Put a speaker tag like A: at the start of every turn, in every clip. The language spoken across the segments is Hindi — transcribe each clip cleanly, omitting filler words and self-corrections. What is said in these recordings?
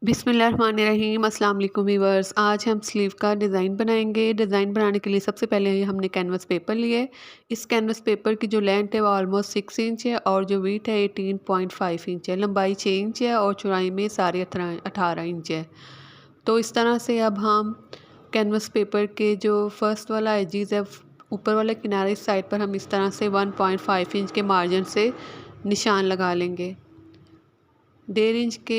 A: बिस्मिल्लाहिर्रहमानिर्रहीम। अस्सलाम वालेकुम व्यूअर्स। आज हम स्लीव का डिज़ाइन बनाएंगे। डिज़ाइन बनाने के लिए सबसे पहले हमने कैनवस पेपर लिए। इस कैनवस पेपर की जो लेंथ है वो ऑलमोस्ट 6 इंच है और जो वीथ है 18.5 इंच है। लंबाई 6 इंच है और चौड़ाई में साढ़े 18 इंच है। तो इस तरह से अब हम कैनवस पेपर के जो फर्स्ट वाला एजिज़ है, ऊपर वाले किनारे इस साइड पर हम इस तरह से 1.5 इंच के मार्जिन से निशान लगा लेंगे। 1.5 इंच के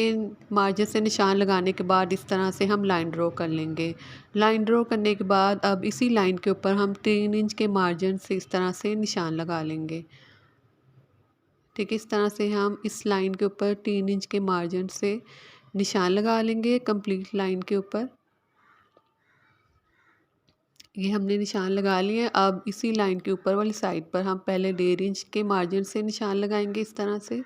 A: मार्जिन से निशान लगाने के बाद इस तरह से हम लाइन ड्रॉ कर लेंगे। लाइन ड्रॉ करने के बाद अब इसी लाइन के ऊपर हम 3 इंच के मार्जिन से इस तरह से निशान लगा लेंगे। ठीक है, इस तरह से हम इस लाइन के ऊपर 3 इंच के मार्जिन से निशान लगा लेंगे कंप्लीट लाइन के ऊपर। ये हमने निशान लगा लिए। अब इसी लाइन के ऊपर वाली साइड पर हम पहले 1.5 इंच के मार्जिन से निशान लगाएंगे इस तरह से।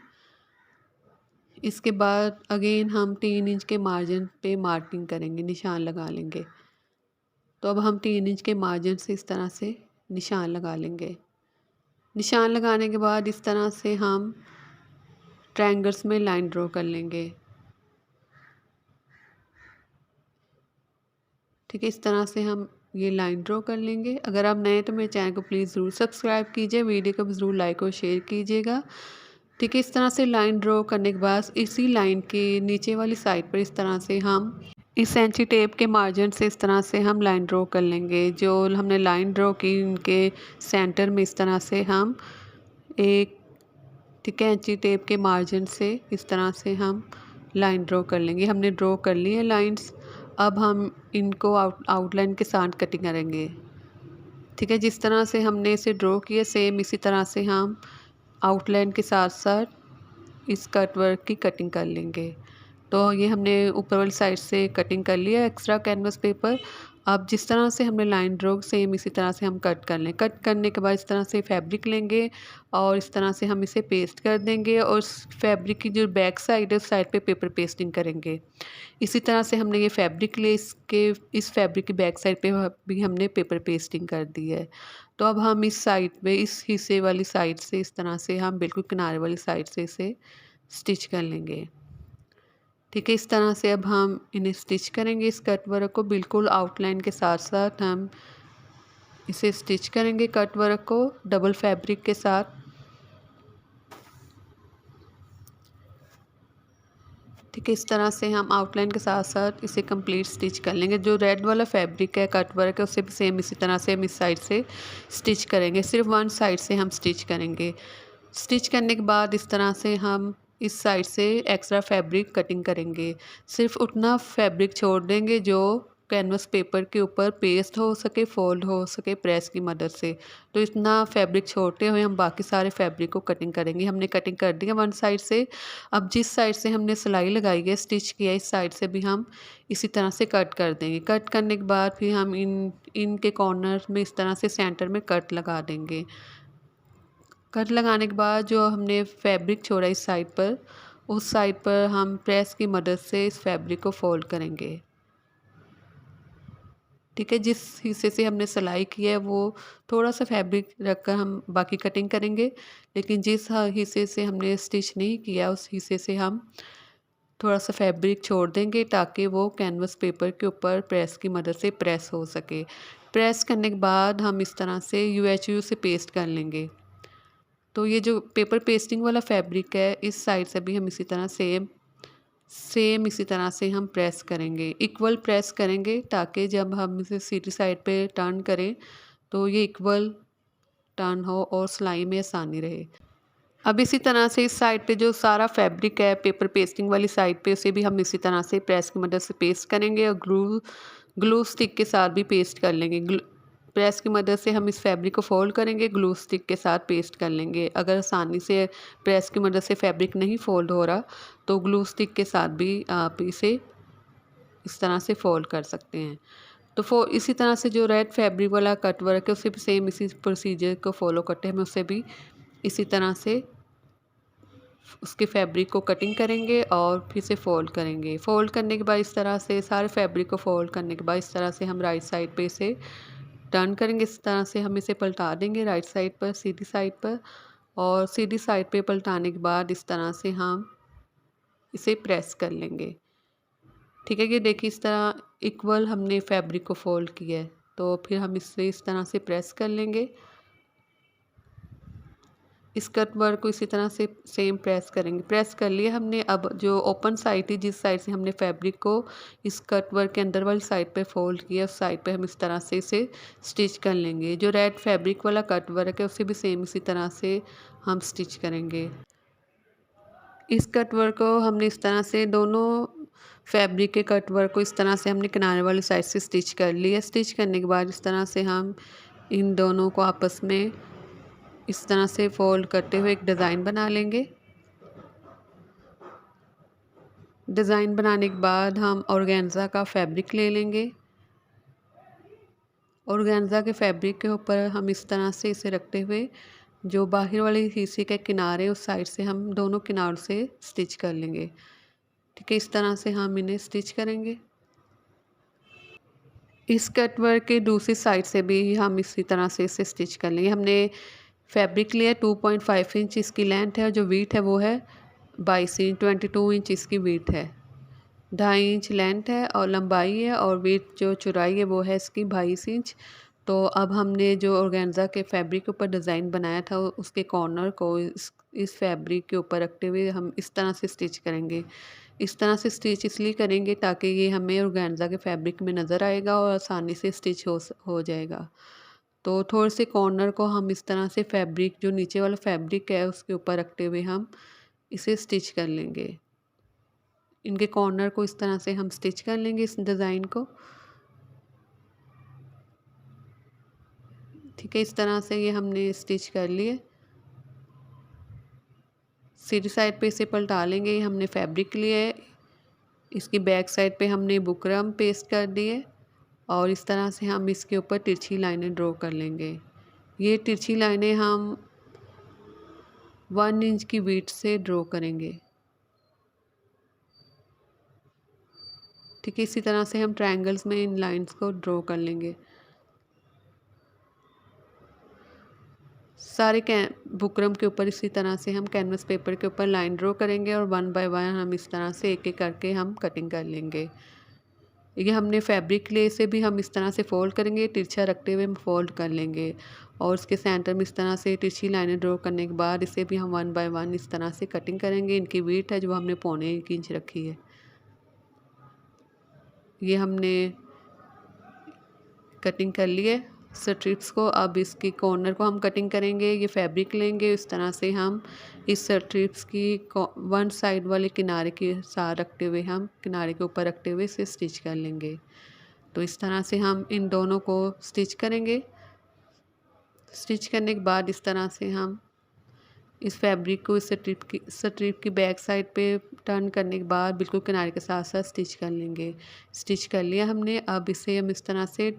A: इसके बाद अगेन हम 3 इंच के मार्जिन पे मार्किंग करेंगे, निशान लगा लेंगे। तो अब हम 3 इंच के मार्जिन से इस तरह से निशान लगा लेंगे। निशान लगाने के बाद इस तरह से हम ट्रायंगल्स में लाइन ड्रॉ कर लेंगे। ठीक है, इस तरह से हम ये लाइन ड्रॉ कर लेंगे। अगर आप नए तो मेरे चैनल को प्लीज़ ज़रूर सब्सक्राइब कीजिए, वीडियो को भी ज़रूर लाइक और शेयर कीजिएगा। ठीक है, इस तरह से लाइन ड्रॉ करने के बाद इसी लाइन के नीचे वाली साइड पर इस तरह से हम इस इंची टेप के मार्जिन से इस तरह से हम लाइन ड्रॉ कर लेंगे। जो हमने लाइन ड्रॉ की उनके सेंटर में इस तरह से हम एक, ठीक है, इंची टेप के मार्जिन से इस तरह से हम लाइन ड्रॉ कर लेंगे। हमने ड्रॉ कर ली है लाइंस। अब हम इनको आउटलाइन के साथ कटिंग करेंगे। ठीक है, जिस तरह से हमने इसे ड्रॉ किया सेम इसी तरह से हम आउटलाइन के साथ साथ इस कट वर्क की कटिंग कर लेंगे। तो ये हमने ऊपर वाली साइड से कटिंग कर लिया एक्स्ट्रा कैनवस पेपर। अब जिस तरह से हमने लाइन ड्रॉ सेम इसी तरह से हम कट कर लें। कट करने के बाद इस तरह से फैब्रिक लेंगे और इस तरह से हम इसे पेस्ट कर देंगे और फैब्रिक की जो बैक साइड है उस साइड पे पेपर पेस्टिंग करेंगे। इसी तरह से हमने ये फैब्रिक ले इसके इस फैब्रिक की बैक साइड पे भी हमने पेपर पेस्टिंग कर दी है। तो अब हम इस साइड पे इस हिस्से वाली साइड से इस तरह से हम बिल्कुल किनारे वाली साइड से इसे स्टिच कर लेंगे। ठीक है, इस तरह से अब हम इन्हें स्टिच करेंगे। इस कट वर्क को बिल्कुल आउटलाइन के साथ साथ हम इसे स्टिच करेंगे कट वर्क को डबल फैब्रिक के साथ। ठीक है, इस तरह से हम आउटलाइन के साथ साथ इसे कंप्लीट स्टिच कर लेंगे। जो रेड वाला फैब्रिक है कट वर्क है उसे भी सेम इसी तरह से हम इस साइड से स्टिच करेंगे। सिर्फ वन साइड से हम स्टिच करेंगे। स्टिच करने के बाद इस तरह से हम इस साइड से एक्स्ट्रा फैब्रिक कटिंग करेंगे। सिर्फ उतना फैब्रिक छोड़ देंगे जो कैनवस पेपर के ऊपर पेस्ट हो सके, फोल्ड हो सके प्रेस की मदद से। तो इतना फैब्रिक छोड़ते हुए हम बाकी सारे फैब्रिक को कटिंग करेंगे। हमने कटिंग कर दी है वन साइड से। अब जिस साइड से हमने सिलाई लगाई है, स्टिच किया है, इस साइड से भी हम इसी तरह से कट कर देंगे। कट करने के बाद फिर हम इनके कॉर्नर में इस तरह से सेंटर में कट लगा देंगे। कट लगाने के बाद जो हमने फैब्रिक छोड़ा इस साइड पर, उस साइड पर हम प्रेस की मदद से इस फैब्रिक को फोल्ड करेंगे। ठीक है, जिस हिस्से से हमने सिलाई की है वो थोड़ा सा फैब्रिक रखकर हम बाकी कटिंग करेंगे, लेकिन जिस हिस्से से हमने स्टिच नहीं किया उस हिस्से से हम थोड़ा सा फैब्रिक छोड़ देंगे ताकि वो कैनवस पेपर के ऊपर प्रेस की मदद से प्रेस हो सके। प्रेस करने के बाद हम इस तरह से UHU से पेस्ट कर लेंगे। तो ये जो पेपर पेस्टिंग वाला फैब्रिक है इस साइड से भी हम इसी तरह सेम इसी तरह से हम प्रेस करेंगे, इक्वल प्रेस करेंगे ताकि जब हम इसे सीधी साइड पे टर्न करें तो ये इक्वल टर्न हो और सिलाई में आसानी रहे। अब इसी तरह से इस साइड पे जो सारा फैब्रिक है पेपर पेस्टिंग वाली साइड पे उसे भी हम इसी तरह से प्रेस की मदद से पेस्ट करेंगे और ग्लू स्टिक के साथ भी पेस्ट कर लेंगे। प्रेस की मदद से हम इस फैब्रिक को फोल्ड करेंगे, ग्लू स्टिक के साथ पेस्ट कर लेंगे। अगर आसानी से प्रेस की मदद से फैब्रिक नहीं फोल्ड हो रहा तो ग्लू स्टिक के साथ भी आप इसे इस तरह से फोल्ड कर सकते हैं। तो इसी तरह से जो रेड फैब्रिक वाला कट वर्क है उसे भी सेम इसी प्रोसीजर को फॉलो करते हैं। हम उसे भी इसी तरह से उसके फैब्रिक को कटिंग करेंगे और फिर से फ़ोल्ड करेंगे। फ़ोल्ड करने के बाद इस तरह से सारे फैब्रिक को फ़ोल्ड करने के बाद इस तरह से हम राइट साइड पे इसे टर्न करेंगे। इस तरह से हम इसे पलटा देंगे राइट साइड पर, सीधी साइड पर, और सीधी साइड पे पलटाने के बाद इस तरह से हम इसे प्रेस कर लेंगे। ठीक है, ये देखिए इस तरह इक्वल हमने फैब्रिक को फोल्ड किया है। तो फिर हम इससे इस तरह से प्रेस कर लेंगे। इस कट वर्क को इसी तरह से सेम प्रेस करेंगे। प्रेस कर लिया हमने। अब जो ओपन साइड थी, जिस साइड से हमने फैब्रिक को इस कट वर्क के अंदर वाली साइड पे फोल्ड किया, उस साइड पे हम इस तरह से इसे स्टिच कर लेंगे। जो रेड फैब्रिक वाला कट वर्क है उसे भी सेम इसी तरह से हम स्टिच करेंगे। इस कट वर्क को हमने इस तरह से दोनों फैब्रिक के कट वर्क को इस तरह से हमने किनारे वाली साइड से स्टिच कर लिया। स्टिच करने के बाद इस तरह से हम इन दोनों को आपस में इस तरह से फोल्ड करते हुए एक डिज़ाइन बना लेंगे। डिज़ाइन बनाने के बाद हम ऑर्गेन्जा का फैब्रिक ले लेंगे। ऑर्गेन्जा के फैब्रिक के ऊपर हम इस तरह से इसे रखते हुए जो बाहर वाले हिस्से के किनारे उस साइड से हम दोनों किनारों से स्टिच कर लेंगे। ठीक है, इस तरह से हम इन्हें स्टिच करेंगे। इस कट वर्क के दूसरी साइड से भी हम इसी तरह से इसे स्टिच कर लेंगे। हमने फैब्रिक लिया 2.5 इंच इसकी लेंथ है और जो वीथ है वो है 22 इंच, 22 इंच इसकी वीथ है। 2.5 इंच लेंथ है और लंबाई है, और वीथ जो चौड़ाई है वो है इसकी 22 इंच। तो अब हमने जो ऑर्गेन्जा के फैब्रिक के ऊपर डिज़ाइन बनाया था उसके कॉर्नर को इस फैब्रिक के ऊपर रखते हुए हम इस तरह से स्टिच करेंगे। इस तरह से स्टिच इसलिए करेंगे ताकि ये हमें ऑर्गेन्जा के फैब्रिक में नज़र आएगा और आसानी से स्टिच हो जाएगा। तो थोड़े से कॉर्नर को हम इस तरह से फैब्रिक जो नीचे वाला फैब्रिक है उसके ऊपर रखते हुए हम इसे स्टिच कर लेंगे। इनके कॉर्नर को इस तरह से हम स्टिच कर लेंगे इस डिज़ाइन को। ठीक है, इस तरह से ये हमने स्टिच कर लिए। सीधी साइड पे इसे पलटा लेंगे। ये हमने फैब्रिक लिया है, इसकी बैक साइड पे हमने बुकरम पेस्ट कर दिए और इस तरह से हम इसके ऊपर तिरछी लाइनें ड्रॉ कर लेंगे। ये तिरछी लाइनें हम 1 इंच की विड्थ से ड्रॉ करेंगे। ठीक है, इसी तरह से हम ट्रायंगल्स में इन लाइंस को ड्रॉ कर लेंगे। सारे बुकरम के ऊपर इसी तरह से हम कैनवस पेपर के ऊपर लाइन ड्रॉ करेंगे और 1 बाय 1 हम इस तरह से एक एक करके हम कटिंग कर लेंगे। ये हमने फैब्रिक ले से भी हम इस तरह से फोल्ड करेंगे, तिरछा रखते हुए हम फोल्ड कर लेंगे और उसके सेंटर में इस तरह से तिरछी लाइनें ड्रॉ करने के बाद इसे भी हम 1 बाय 1 इस तरह से कटिंग करेंगे। इनकी विड्थ है जो हमने 1.25 इंच रखी है। ये हमने कटिंग कर लिए स्ट्रिप्स को। अब इसकी कॉर्नर को हम कटिंग करेंगे। ये फैब्रिक लेंगे, इस तरह से हम इस स्ट्रिप्स की वन साइड वाले किनारे के साथ रखते हुए हम किनारे के ऊपर रखते हुए इसे स्टिच कर लेंगे। तो इस तरह से हम इन दोनों को स्टिच करेंगे। स्टिच करने के बाद इस तरह से हम इस फैब्रिक को इस स्ट्रिप की बैक साइड पे टर्न करने के बाद बिल्कुल किनारे के साथ साथ स्टिच कर लेंगे। स्टिच कर लिया हमने। अब इसे हम इस तरह से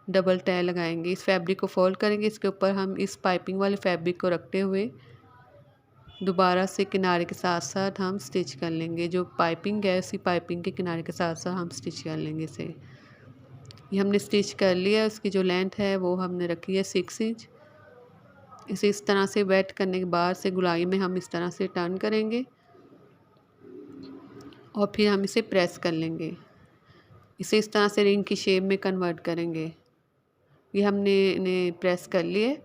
A: डबल टाई लगाएंगे। इस फैब्रिक को फोल्ड करेंगे, इसके ऊपर हम इस पाइपिंग वाले फैब्रिक को रखते हुए दोबारा से किनारे के साथ साथ हम स्टिच कर लेंगे। जो पाइपिंग है उसी पाइपिंग के किनारे के साथ साथ हम स्टिच कर लेंगे इसे। ये हमने स्टिच कर लिया। उसकी जो लेंथ है वो हमने रखी है 6 इंच। इसे इस तरह से वेट करने के बाद से गुलाई में हम इस तरह से टर्न करेंगे और फिर हम इसे प्रेस कर लेंगे। इसे इस तरह से रिंग की शेप में कन्वर्ट करेंगे। ये हमने इन्हें प्रेस कर लिए।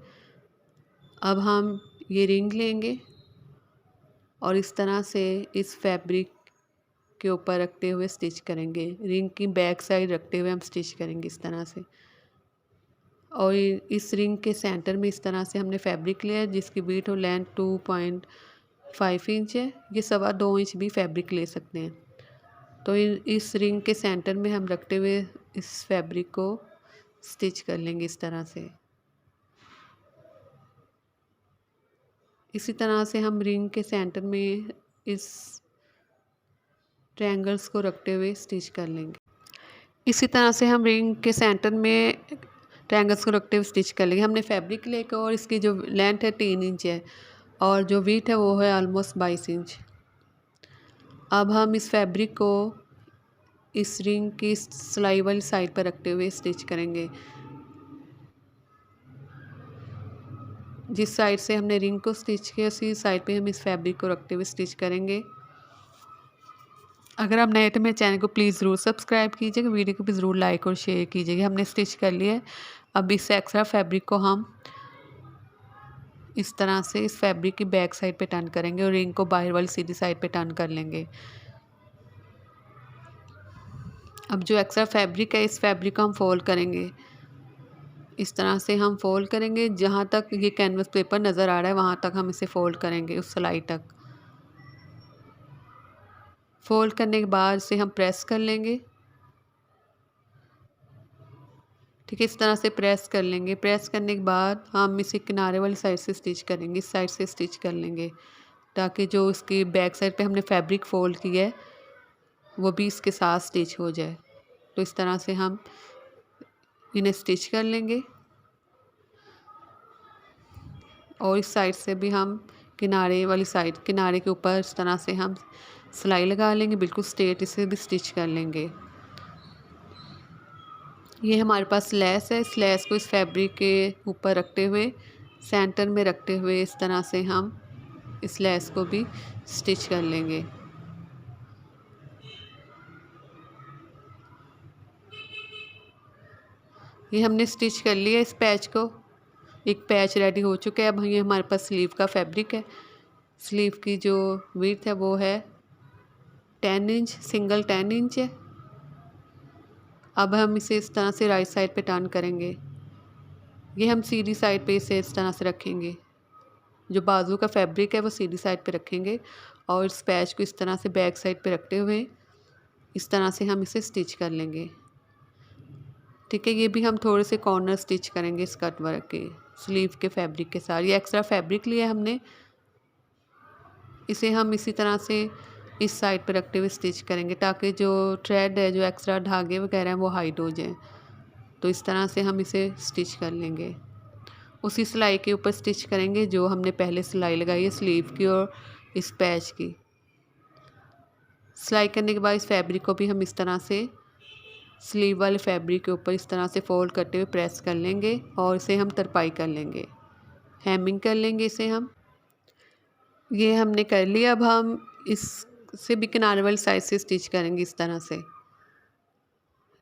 A: अब हम ये रिंग लेंगे और इस तरह से इस फैब्रिक के ऊपर रखते हुए स्टिच करेंगे। रिंग की बैक साइड रखते हुए हम स्टिच करेंगे इस तरह से। और इस रिंग के सेंटर में इस तरह से हमने फैब्रिक लिया है जिसकी विड्थ और लेंथ 2.5 इंच है। ये 2.25 इंच भी फैब्रिक ले सकते हैं। तो इस रिंग के सेंटर में हम रखते हुए इस फैब्रिक को स्टिच कर लेंगे इस तरह से। इसी तरह से हम रिंग के सेंटर में इस ट्रायंगल्स को रखते हुए स्टिच कर लेंगे। इसी तरह से हम रिंग के सेंटर में ट्रायंगल्स को रखते हुए स्टिच कर लेंगे। हमने फैब्रिक लेकर और इसकी जो लेंथ है 3 इंच है और जो विड्थ है वो है ऑलमोस्ट 22 इंच। अब हम इस फैब्रिक को इस रिंग की सिलाई वाली साइड पर रखते हुए स्टिच करेंगे। जिस साइड से हमने रिंग को स्टिच किया उसी साइड पे हम इस फैब्रिक को रखते हुए स्टिच करेंगे। अगर आप नए हैं तो मेरे चैनल को प्लीज़ ज़रूर सब्सक्राइब कीजिएगा, वीडियो को भी ज़रूर लाइक और शेयर कीजिएगा। हमने स्टिच कर लिया है। अब इस एक्स्ट्रा फैब्रिक को हम इस तरह से इस फैब्रिक की बैक साइड पे टर्न करेंगे और रिंग को बाहर वाली सीधी साइड पे टर्न कर लेंगे। अब जो एक्स्ट्रा फैब्रिक है इस फैब्रिक को हम फोल्ड करेंगे। इस तरह से हम फोल्ड करेंगे, जहाँ तक ये कैनवस पेपर नज़र आ रहा है वहाँ तक हम इसे फोल्ड करेंगे, उस सिलाई तक। फोल्ड करने के बाद इसे हम प्रेस कर लेंगे। ठीक है, इस तरह से प्रेस कर लेंगे। प्रेस करने के बाद हम इसे किनारे वाली साइड से स्टिच करेंगे, इस साइड से स्टिच कर लेंगे, ताकि जो इसकी बैक साइड पे हमने फैब्रिक फोल्ड किया है वो भी इसके साथ स्टिच हो जाए। तो इस तरह से हम इन्हें स्टिच कर लेंगे और इस साइड से भी हम किनारे वाली साइड, किनारे के ऊपर इस तरह से हम सिलाई लगा लेंगे, बिल्कुल स्ट्रेट इसे भी स्टिच कर लेंगे। ये हमारे पास लेस है, इस लेस को इस फैब्रिक के ऊपर रखते हुए, सेंटर में रखते हुए इस तरह से हम इस लेस को भी स्टिच कर लेंगे। ये हमने स्टिच कर लिया इस पैच को। एक पैच रेडी हो चुका है। अब ये हमारे पास स्लीव का फैब्रिक है। स्लीव की जो विड्थ है वो है 10 इंच, सिंगल 10 इंच है। अब हम इसे इस तरह से राइट साइड पे टर्न करेंगे। ये हम सीधी साइड पे इसे इस तरह से रखेंगे, जो बाजू का फैब्रिक है वो सीधी साइड पे रखेंगे और इस पैच को इस तरह से बैक साइड पे रखते हुए इस तरह से हम इसे स्टिच कर लेंगे। ठीक है, ये भी हम थोड़े से कॉर्नर स्टिच करेंगे इस कट वर्क के स्लीव के फैब्रिक के साथ। ये एक्स्ट्रा फैब्रिक लिया हमने, इसे हम इसी तरह से इस साइड पे रखते हुए स्टिच करेंगे, ताकि जो थ्रेड है, जो एक्स्ट्रा धागे वगैरह हैं वो हाइड हो जाए। तो इस तरह से हम इसे स्टिच कर लेंगे। उसी सिलाई के ऊपर स्टिच करेंगे जो हमने पहले सिलाई लगाई है स्लीव की और इस पैच की। सिलाई करने के बाद इस फैब्रिक को भी हम इस तरह से स्लीव वाले फैब्रिक के ऊपर इस तरह से फोल्ड करते हुए प्रेस कर लेंगे और इसे हम तरपाई कर लेंगे, हेमिंग कर लेंगे इसे हम। ये हमने कर लिया। अब हम इससे भी किनारे वाली साइड से स्टिच करेंगे इस तरह से,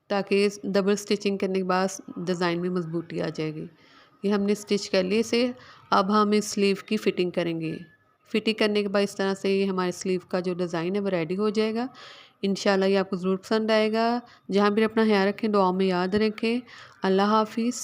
A: ताकि डबल स्टिचिंग करने के बाद डिज़ाइन में मजबूती आ जाएगी। ये हमने स्टिच कर लिए इसे। अब हम इस स्लीव की फ़िटिंग करेंगे। फ़िटिंग करने के बाद इस तरह से ये हमारे स्लीव का जो डिज़ाइन है वो रेडी हो जाएगा। इंशाल्लाह ये आपको ज़रूर पसंद आएगा। जहाँ भी अपना ख्याल रखें, दुआओं में याद रखें। अल्लाह हाफ़िज़।